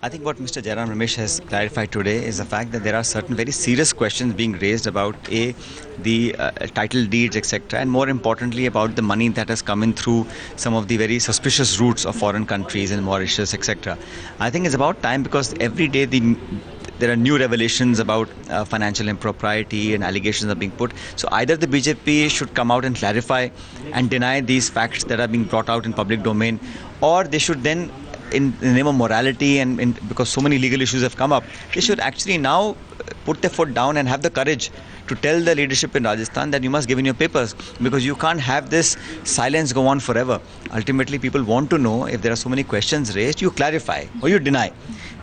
I think what Mr. Jairam Ramesh has clarified today is the fact that there are certain very serious questions being raised about the title deeds, etc., and more importantly about the money that has come in through some of the very suspicious routes of foreign countries in Mauritius, etc. I think it's about time because every day there are new revelations about financial impropriety and allegations are being put. So either the BJP should come out and clarify and deny these facts that are being brought out in public domain, or they should then, in the name of morality and because so many legal issues have come up, they should actually now put their foot down and have the courage to tell the leadership in Rajasthan that you must give in your papers, because you can't have this silence go on forever. Ultimately, people want to know. If there are so many questions raised, you clarify or you deny.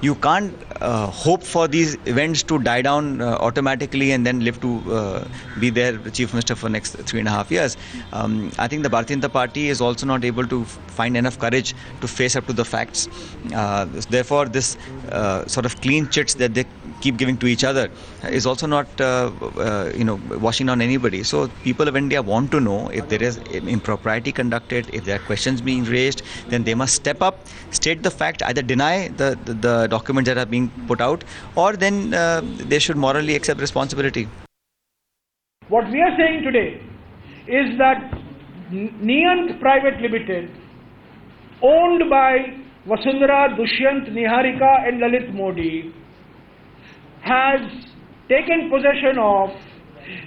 You can't hope for these events to die down automatically and then live to be their chief minister for next 3.5 years. I think the Bharatiya Janata Party is also not able to find enough courage to face up to the facts. Therefore, this sort of clean chits that they keep giving to each other is also not washing on anybody. So people of India want to know if there is impropriety conducted, if there are questions being raised, then they must step up, state the fact, either deny the documents that are being put out, or then they should morally accept responsibility. What we are saying today is that Niyant Private Limited, owned by Vasundhara, Dushyant, Niharika and Lalit Modi, has taken possession of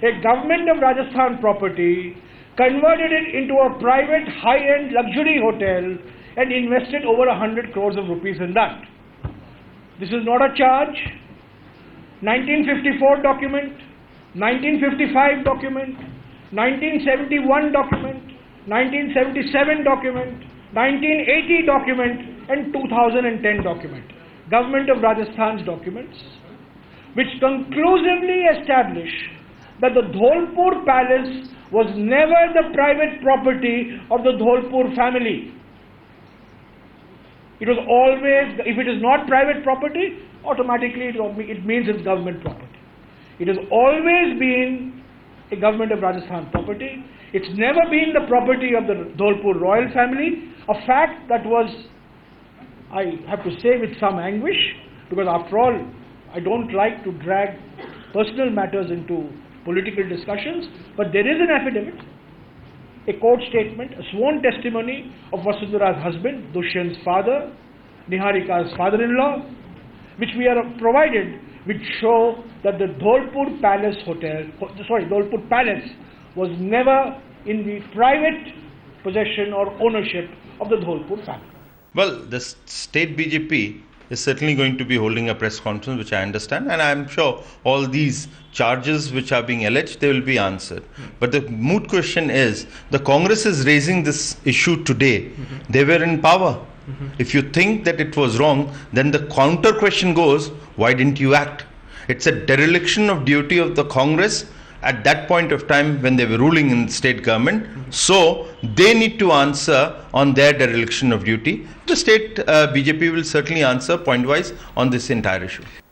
a government of Rajasthan property, converted it into a private high-end luxury hotel and invested over 100 crores of rupees in that. This is not a charge. 1954 document, 1955 document, 1971 document, 1977 document, 1980 document and 2010 document. Government of Rajasthan's documents, which conclusively establish that the Dholpur Palace was never the private property of the Dholpur family. It was always, if it is not private property, automatically it means it's government property. It has always been a government of Rajasthan property. It's never been the property of the Dholpur royal family, a fact that was, I have to say with some anguish, because after all, I don't like to drag personal matters into political discussions, but there is an affidavit, a court statement, a sworn testimony of Vasundhara's husband, Dushyant's father, Niharika's father-in-law, which we are provided, which show that the Dholpur Palace was never in the private possession or ownership of the Dholpur family. Well, the state BJP is certainly going to be holding a press conference, which I understand, and I'm sure all these charges which are being alleged, they will be answered. But the moot question is, the Congress is raising this issue today. They were in power. If you think that it was wrong, then the counter question goes, why didn't you act? It's a dereliction of duty of the Congress at that point of time when they were ruling in the state government. So they need to answer on their dereliction of duty. The state BJP will certainly answer point-wise on this entire issue.